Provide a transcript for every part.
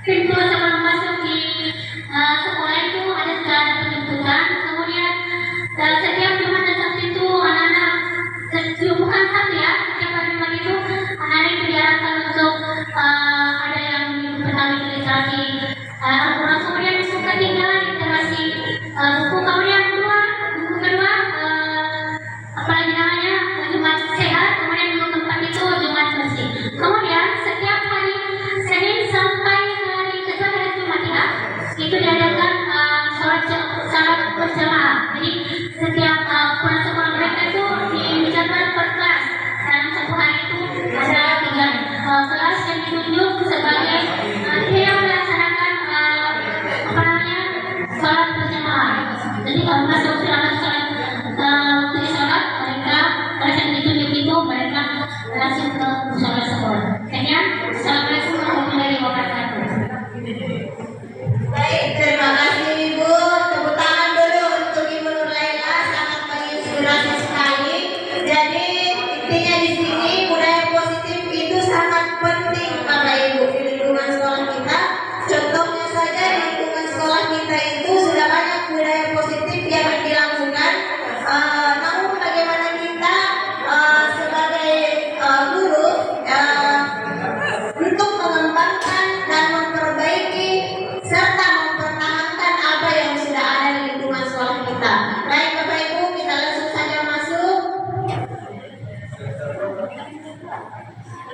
pintu sebelum masuk di sekolah itu sudah ada penjemputan. Kemudian setiap Jumat dan Sabtu itu anak-anak, bukan Sabtu ya, setiap hari Jumat itu anak-anak itu diarahkan untuk ada yang pertama itu literasi Al-Quran, kemudian buku ketiga literasi buku, kemudian buku kedua apalagi namanya Jumat Sehat, kemudian buku keempat itu Jumat Bersih. Kemudian setiap hari Senin sampai hari kedua hari Jumat ya, itu diadakan salat berjamaah. Jadi setiap pulang sekolah mereka itu dijadwal per kelas. Dalam satu hari itu ada 3 kelas yang ditunjuk sebagai yang melaksanakan salat berjamaah. Jadi kalau masuk dalam salat waktu salat, mereka kelas yang ditunjuk itu mereka langsung ke musola sekolah. Sekian, assalamualaikum warahmatullahi wabarakatuh. Baik, terima kasih Ibu. Tepuk tangan dulu untuk Ibu Nur Laila, sangat menginspirasi sekali. Jadi intinya di sini budaya positif itu sangat penting Bapak Ibu di lingkungan sekolah kita. Contohnya saja di lingkungan sekolah kita itu sudah banyak budaya positif yang dilakukan. Namun bagaimana kita sebagai guru untuk mengembangkan dan memperbaiki serta mempertahankan apa yang sudah ada di lingkungan sekolah kita. Baik Bapak Ibu, kita langsung saja masuk.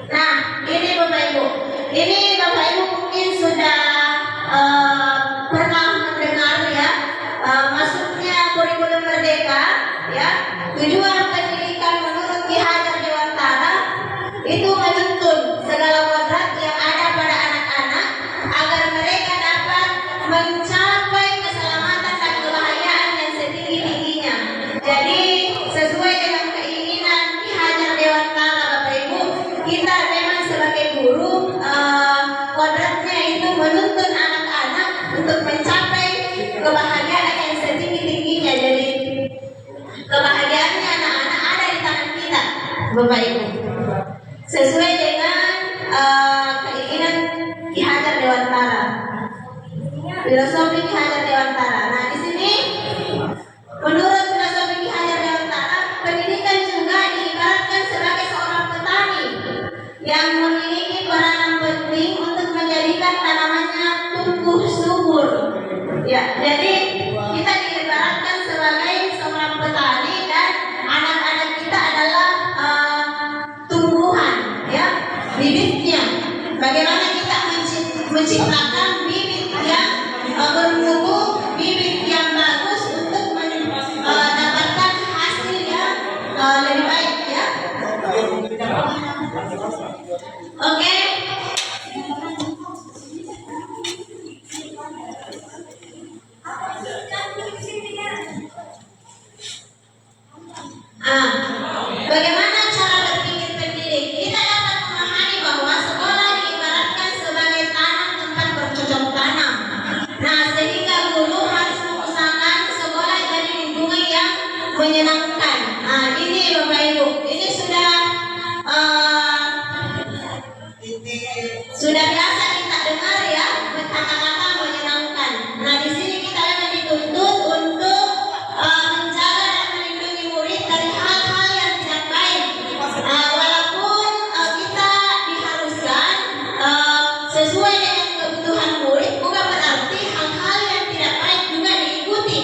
Nah, ini Bapak Ibu, mungkin sudah pernah mendengar ya, masuknya kurikulum merdeka ya. Tujuan pendidikan menurut Ki Hajar Dewantara itu menuntun segala kodrat yang ada pada anak-anak agar mereka dapat mencapai keselamatan dan kebahagiaan yang setinggi-tingginya. Jadi sesuai dengan keinginan Ki Hajar Dewantara Bapak Ibu, kita memang sebagai guru kodratnya itu menuntun anak-anak untuk mencapai kebahagiaan yang setinggi-tingginya. Jadi kebahagiaannya anak-anak ada di tangan kita Bapak Ibu, sesuai dengan keinginan Ki Hajar Dewantara, filosofi Ki Hajar Dewantara. Nah, di sini menurut filosofi Ki Hajar Dewantara, pendidikan juga diibaratkan sebagai seorang petani yang memiliki peranan penting untuk menjadikan tanamannya tumbuh subur. Ya, jadi kita diibaratkan sebagai seorang petani dan anak-anak kita adalah tumbuhan, ya, bibitnya. Bagaimana kita menciptakan bibit yang bermutu, bibit yang bagus untuk mendapatkan hasil yang lebih baik, ya. Oke. Bagaimana cara berpikir pendidik? Kita dapat memahami bahwa sekolah diibaratkan sebagai tanah tempat bercocok tanam. Nah, sehingga guru harus mengusahakan sekolah jadi lingkungan yang menyenangkan. Nah, ini Bapak Ibu, ini sudah biasa kita dengar ya, kata-kata menyenangkan. Nah, di sini kita memang dituntut untuk menjaga dan melindungi murid dari hal-hal yang tidak baik. Walaupun kita diharuskan sesuai dengan kebutuhan murid, bukan berarti hal-hal yang tidak baik juga diikuti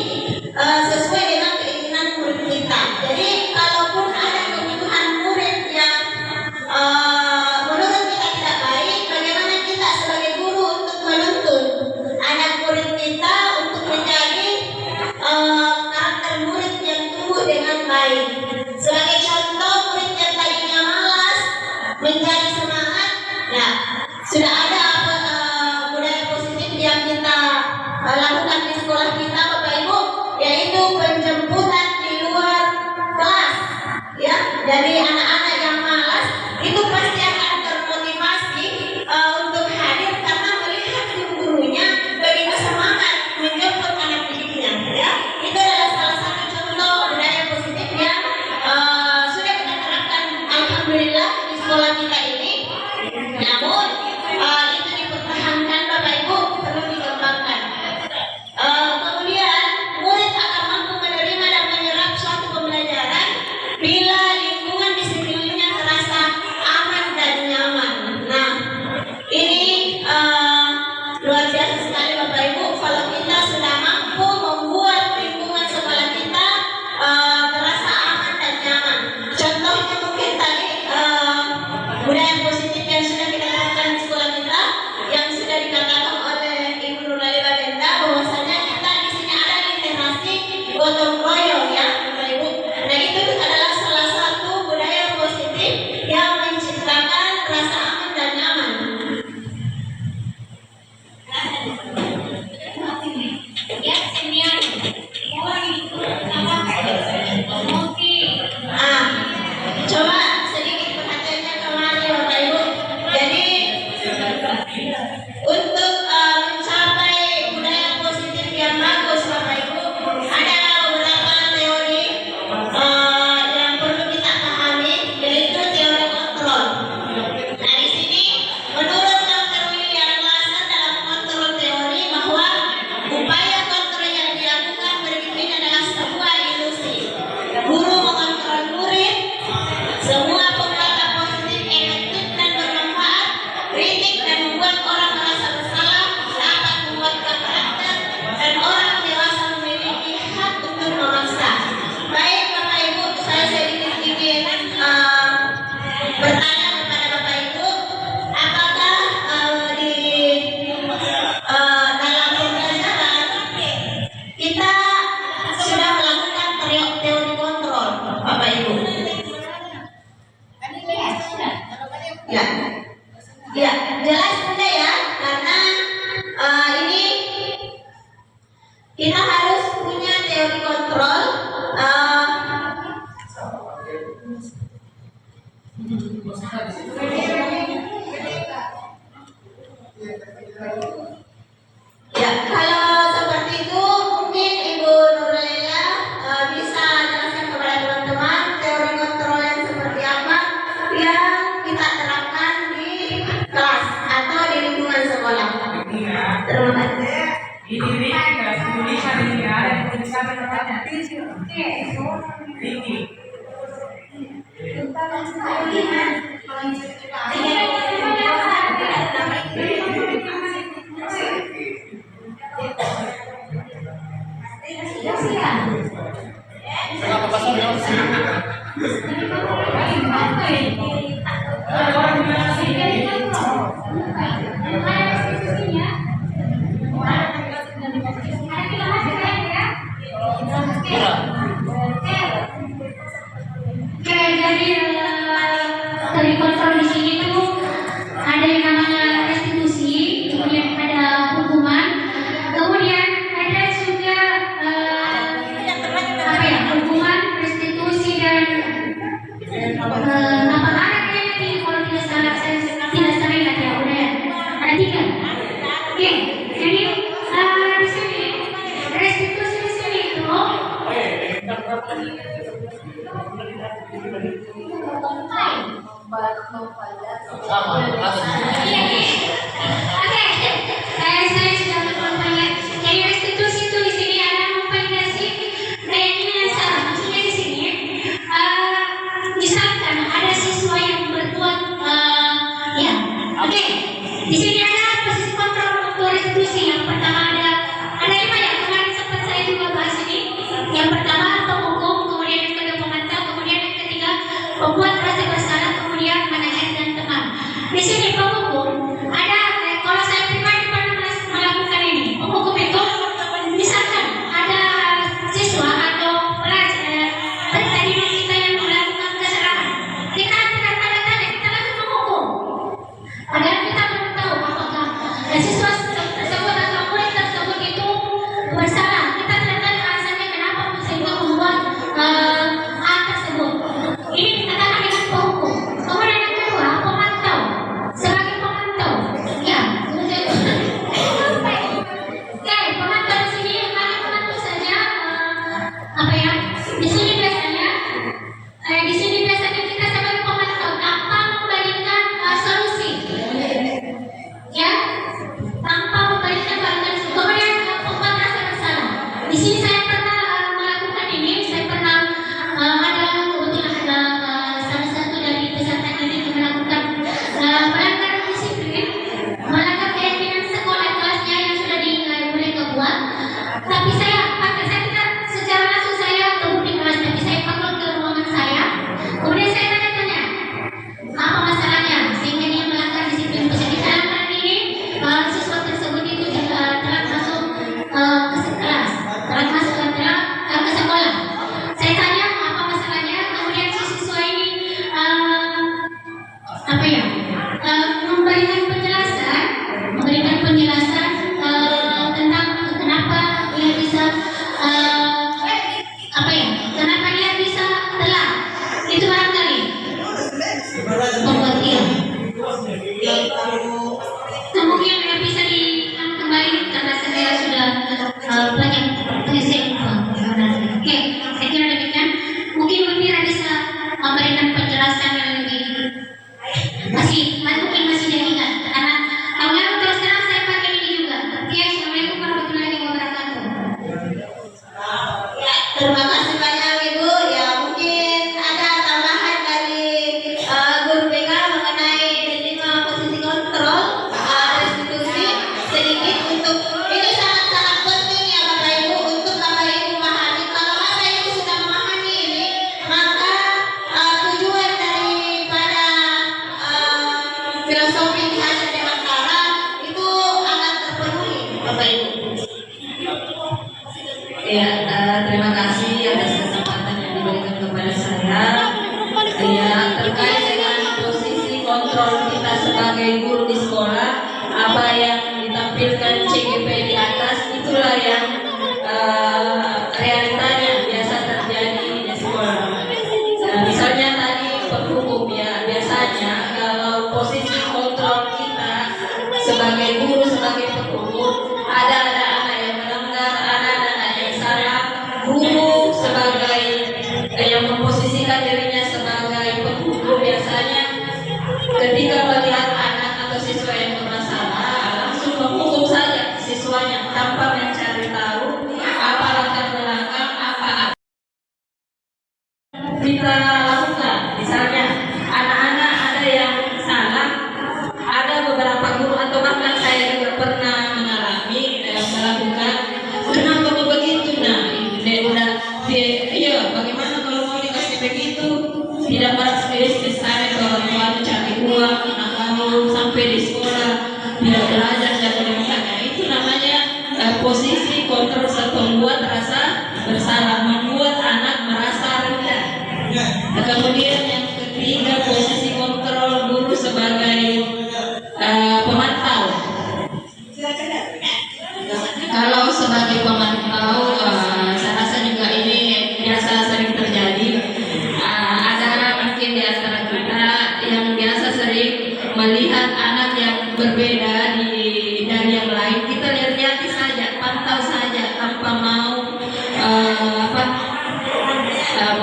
sesuai dengan keinginan murid kita. Jadi kalaupun ada kebutuhan murid yang menurut kita tidak baik, bagaimana kita sebagai guru untuk menuntun anak murid kita untuk menjadi karakter murid yang tumbuh dengan baik. Sebagai contoh, murid yang tadinya malas menjadi semangat. Nah, sudah ada budaya positif yang kita lakukan di sekolah kita Bapak Ibu, yaitu penjemputan di luar kelas, ya. Jadi anak-anak yang malas itu pasti akan termotivasi untuk hadir karena melihat gurunya begitu semangat menjemput anak didiknya, ya. Itu adalah salah satu contoh budaya positif yang sudah kita terapkan alhamdulillah di sekolah kita ini. Namun itu dipertahankan Bapak Ya, senior. Oke. Coba sedikit perhatiannya kemari Bapak Ibu. Jadi untuk mencapai budaya positif yang bagus Bapak Ibu, ada beberapa teori yang perlu kita pahami, yaitu teori kontrol. Nah di sini menurut Dr. William Glasser dalam kontrol teori bahwa upaya kontrol yang dilakukan berikut adalah sebuah ilusi. Guru mengontrol murid, semua penguatan positif efektif dan bermanfaat, kritik dan membuat orang merasa bersalah dapat membuatkan karakter dan orang dewasa memiliki hak untuk memaksa. Baik Bapak Ibu, saya sedikit ingin bertanya kepada Bapak Ibu, apakah di dalam pembelajaran kita sudah melakukan teori kontrol Bapak Ibu? Ya, ya, jelas sudah ya, karena ini kita harus punya teori kontrol. Ya, kalau seperti itu mungkin Ibu Nurlela bisa jelaskan kepada teman-teman teori kontrol yang seperti apa yang kita terapkan di kelas atau di lingkungan sekolah. Terima kasih. Dari kontrol di sini tuh ada yang namanya restitusi, kemudian ada hukuman, kemudian ada juga hukuman, restitusi dan apa ada nanti kalau tidak salah saya tidak salah ingat ya, udah ya, ada 3. Oke, jadi di sini restitusi di sini itu saya sudah bertanya. Jadi restitusi itu di sini ada memvalidasi keyakinan salah. Maksudnya di sini, misalkan ada siswa yang berbuat, di sini ada posisi kontrol untuk restitusi. Yang pertama ada 5 yang kemarin sempat saya juga bahas ini. Yang pertama penghukum, kemudian yang kedua pemantau, kemudian yang ketiga pembuat rasa bersalah, kemudian manajer dan teman. Di sini penghukum ada, kalau saya pribadi pernah melakukan ini. Penghukum itu misalkan ada siswa atau pelajar tadinya kita yang melakukan kesalahan, kita tidak tanda tanda, kita langsung menghukum. Padahal kita belum tahu apakah siswa tersebut atau murid penyelesaian uang. Oke, saya kira demikian. Mungkin Mira bisa memberikan penjelasan yang lebih mungkin masih jadi ingat karena tahunnya terus terang saya pakai ini juga. Oke, assalamualaikum warahmatullahi wabarakatuh. Ya, terima kasih banyak Ibu. Ya, mungkin ada tambahan dari Guru BK mengenai 5 posisi kontrol restitusi sedikit untuk ini sangat-sangat penting ya Bapak Ibu untuk Bapak Ibu memahami. Kalau Bapak Ibu sudah memahami ini, maka tujuan daripada filosofi hasil Dewantara itu akan terpenuhi Bapak Ibu. Ya, terima kasih atas kesempatan yang diberikan kepada saya. Ya, terkait dengan posisi kontrol kita sebagai guru di sekolah, apa yang ditampilkan CGP di atas itulah yang realitanya biasa terjadi di sekolah. Misalnya tadi perhukum ya, biasanya kalau posisi kontrol kita sebagai guru, sebagai perhukum, ada anak yang melanggar, ada anak yang salah. Guru sebagai yang memposisikan dirinya sebagai perhukum biasanya ketika melihat anak atau siswa yang bermasalah langsung menghukum saja siswanya tanpa mencari tahu apa latar belakang apa kita lakukan. Misalnya anak-anak ada yang salah, ada beberapa guru atau bahkan saya juga pernah mengalami melakukan kenapa kok begitu. Nah, iya bagaimana kalau mau dikasih begitu, tidak merasa diseret orang tua mencari uang, anak kamu sampai di sekolah tidak belajar dan sebagainya. Itu namanya posisi kontrol serta membuat rasa bersalah, membuat anak merasa rendah. Nah, kemudian yang ketiga, posisi kontrol guru sebagai pemantau. Kalau sebagai pemantau, saya rasa juga ini biasa sering terjadi. Ada mungkin di antara kita yang biasa sering melihat anak yang berbeda dari yang lain. Kita lihat saja, pantau saja tanpa mau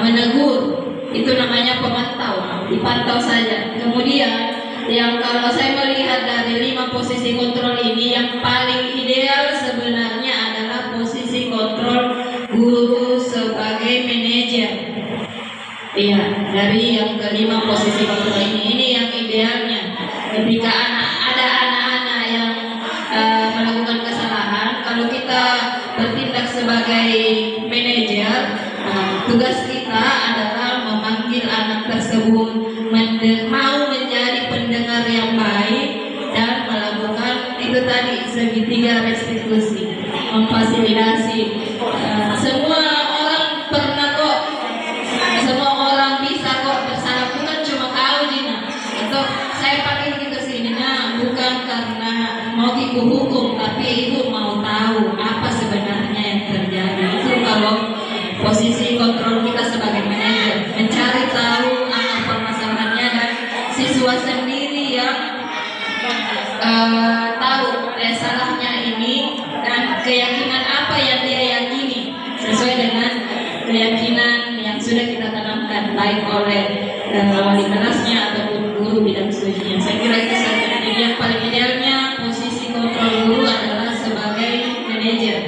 menegur. Itu namanya pemantau, dipantau saja. Kemudian yang kalau saya melihat dari 5 posisi kontrol ini, yang paling ideal sebenarnya adalah posisi kontrol guru sebagai manajer. Iya, dari yang kelima posisi kontrol ini yang idealnya. Ketika ada anak-anak yang melakukan kesalahan, kalau kita bertindak sebagai manajer, tugas kita adalah memanggil anak tersebut, mau menjadi pendengar yang baik dan melakukan itu tadi segitiga restitusi, memfasilitasi. Semua orang pernah kok, semua orang bisa kok bersalah, bukan cuma kau Jina. Itu saya pakai gitu sini, bukan karena mau ibu hukum, tapi ibu mau tahu apa sebenarnya yang terjadi. Itu kalau posisi kontrol kita sebagai manajer, mencari tahu apa permasalahannya dan siswa sendiri yang tahu salahnya ini dan keyakinan apa yang dia yakini sesuai dengan keyakinan yang sudah kita tanamkan baik oleh wali kelasnya ataupun guru bidang studinya. Saya kira itu saja. Yang paling idealnya posisi kontrol guru adalah sebagai manajer.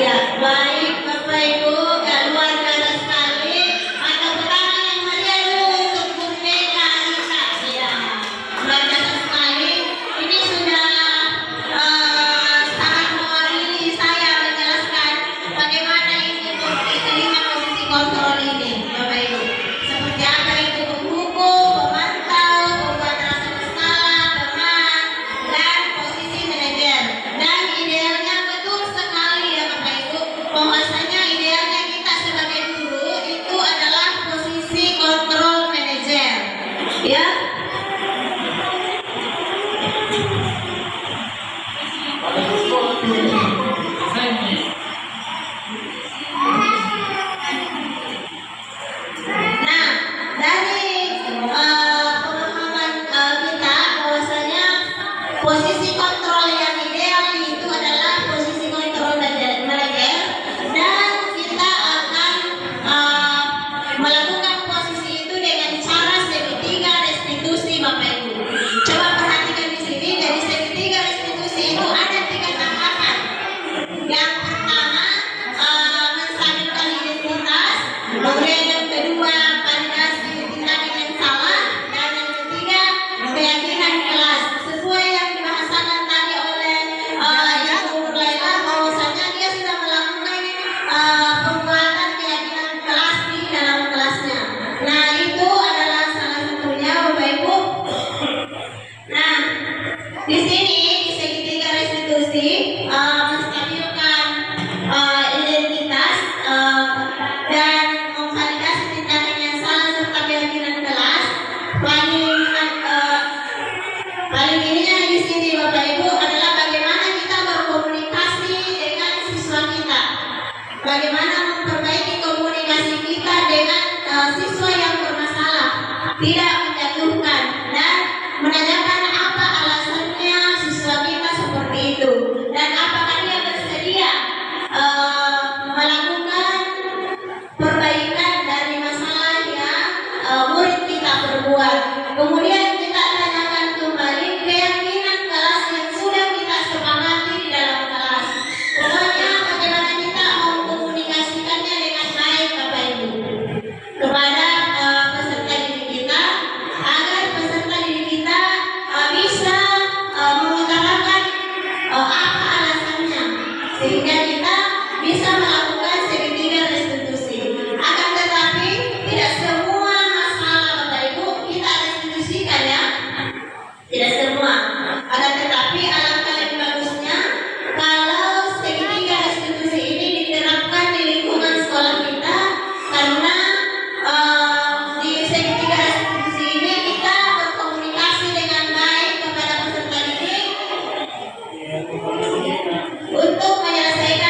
Ya, baik Bapak Ibu, luar biasa sekali. Tepuk tangan yang meriah dulu untuk Guru BK Anissa. Ya, luar biasa sekali. Ini sudah sangat mewakili saya menjelaskan bagaimana ini kelima posisi kontrol ini, Bapak Ibu. Seperti apa itu penghukum, pemantau, restitusi menstabilkan identitas dan memvalidasi tindakan yang salah serta keyakinan kelas. Paling ininya di sini Bapak Ibu adalah bagaimana kita berkomunikasi dengan siswa kita, bagaimana memperbaiki komunikasi kita dengan siswa yang bermasalah, tidak menjatuhkan dan menanyakan apa alasannya siswa kita seperti itu dan apakah dia bersedia melakukan perbaikan dari masalah yang murid kita perbuat. Kemudian kita tanyakan kembali keyakinan kelas yang sudah kita sepakati di dalam kelas. Pokoknya bagaimana kita mengkomunikasikannya dengan baik Bapak Ibu kepada peserta didik kita, agar peserta didik kita bisa mengutarakan apa alasannya sehingga kita bisa melakukan segitiga restitusi. Akan tetapi tidak semua masalah Bapak Ibu kita restitusikan ya, tidak semua. Akan tetapi alangkah lebih bagusnya kalau segitiga restitusi ini diterapkan di lingkungan sekolah kita, karena di segitiga restitusi ini kita berkomunikasi dengan baik kepada peserta didik untuk menyelesaikan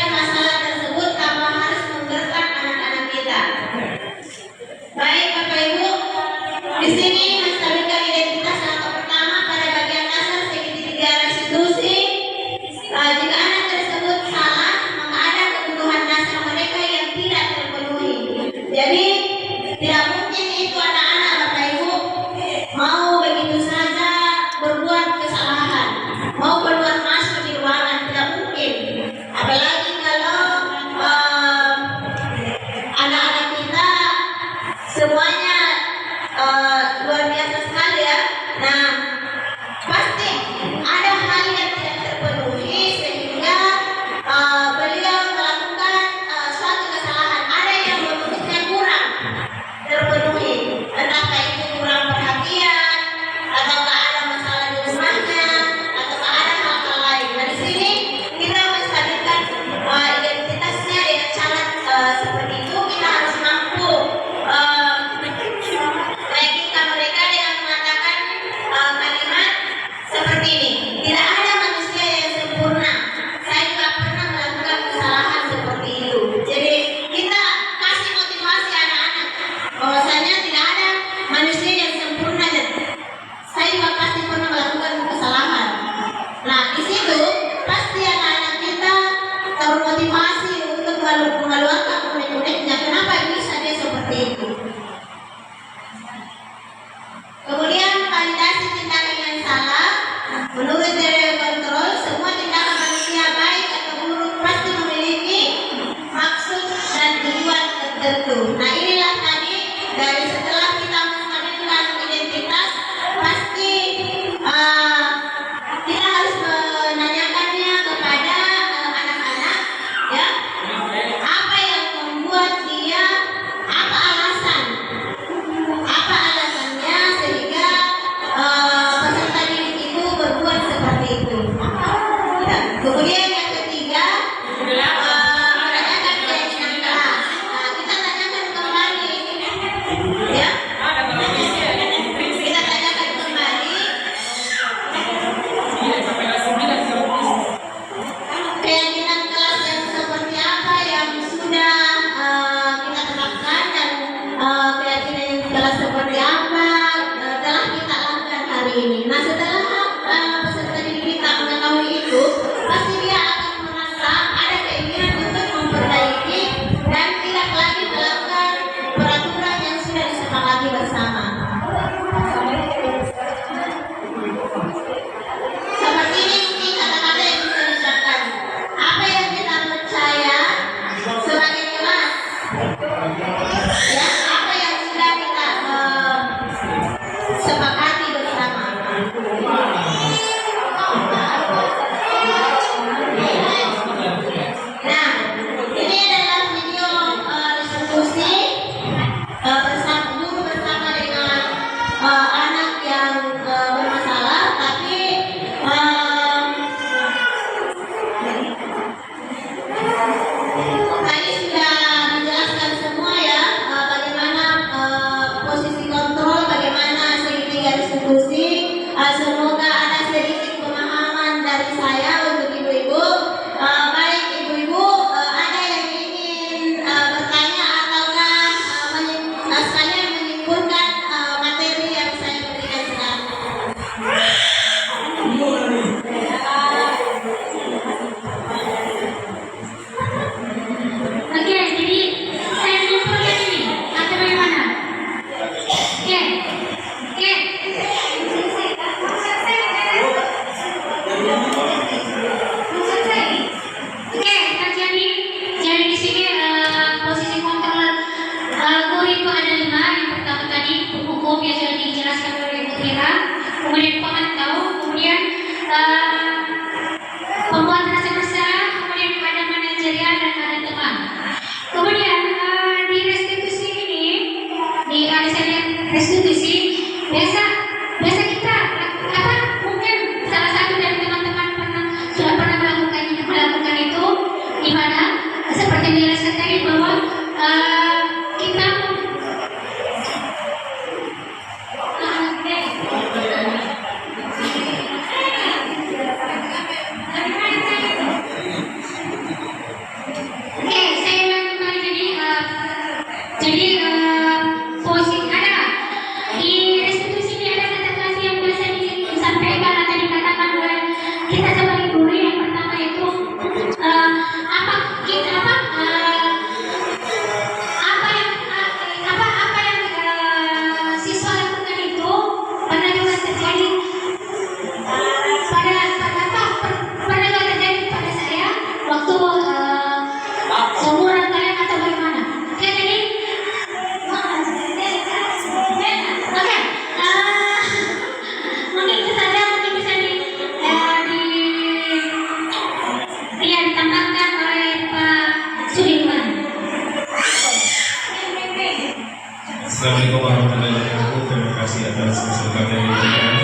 kita sebagai guru yang pertama itu apa kita apa yang siswa lakukan itu pernah juga terjadi pernah juga terjadi pada saya waktu seumuran kalian atau bagaimana? Oke, jadi oke, mungkin itu saja, mungkin bisa ditambahkan oleh Pak Sudirman. Assalamualaikum warahmatullahi wabarakatuh. Terima kasih atas kesempatan yang diberikan.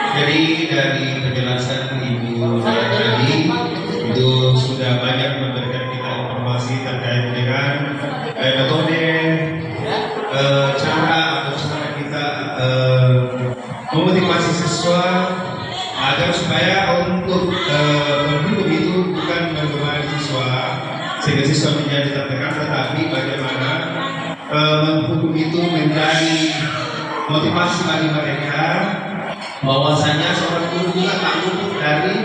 Jadi dari penjelasan Ibu tadi itu sudah banyak memberikan kita informasi terkait dengan metode, cara atau cara kita memotivasi siswa agar supaya untuk berhukum itu bukan membebani siswa sehingga siswa menjadi tertekan, tetapi bagaimana menghukum itu menjadi motivasi bagi mereka bahwasanya seorang guru juga tak luput dari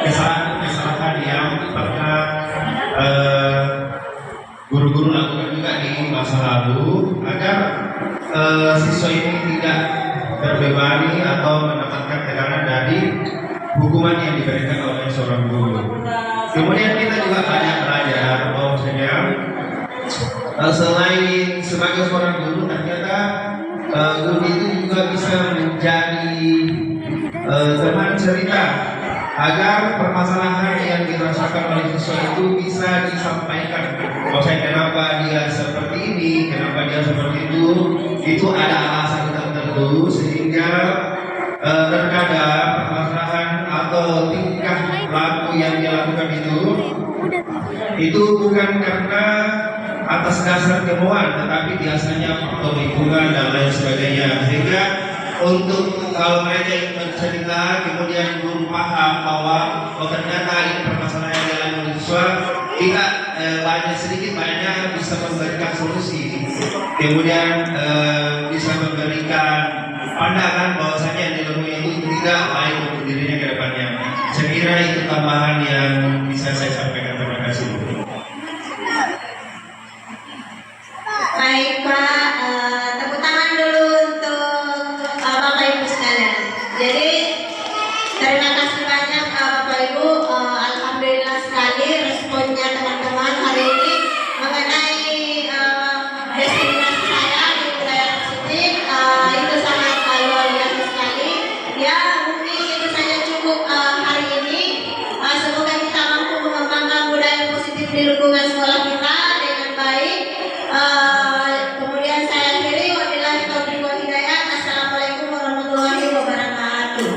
kesalahan yang pernah guru-guru lakukan juga di masa lalu agar siswa ini tidak terbebani atau mendapatkan tekanan dari hukuman yang diberikan oleh seorang guru. Kemudian kita juga banyak belajar bahwasanya selain sebagai seorang guru, ternyata guru itu juga bisa menjadi teman cerita agar permasalahan yang dirasakan oleh siswa itu bisa disampaikan. Maksudnya kenapa dia seperti ini, kenapa dia seperti itu ada alasan tertentu sehingga terkadang permasalahan atau tingkah laku yang dilakukan itu bukan karena atas dasar kemauan, tetapi biasanya faktor lingkungan dan lain sebagainya. Sehingga untuk kalau mereka yang bercerita kemudian belum paham bahwa ternyata ini permasalahan yang dialami oleh siswa, kita banyak sedikit banyak bisa memberikan solusi, kemudian bisa memberikan pandangan bahwasanya yang dilalui itu tidak baik untuk dirinya ke depannya. Saya kira itu tambahan yang bisa saya sampaikan. Terima kasih. Baik Pak, tepuk tangan dulu untuk Bapak Ibu sekalian. Jadi terima kasih banyak Bapak Ibu. Alhamdulillah sekali responnya teman-teman hari ini mengenai destinasi saya di wilayah tersebut. Itu sangat luar biasa sekali. Ya mungkin itu saja cukup hari ini. Semoga kita mampu mengembangkan budaya positif di lingkungan sekolah kita dengan baik. Kemudian saya akhiri, wabillahi taufiq wal hidayah. Assalamualaikum warahmatullahi wabarakatuh.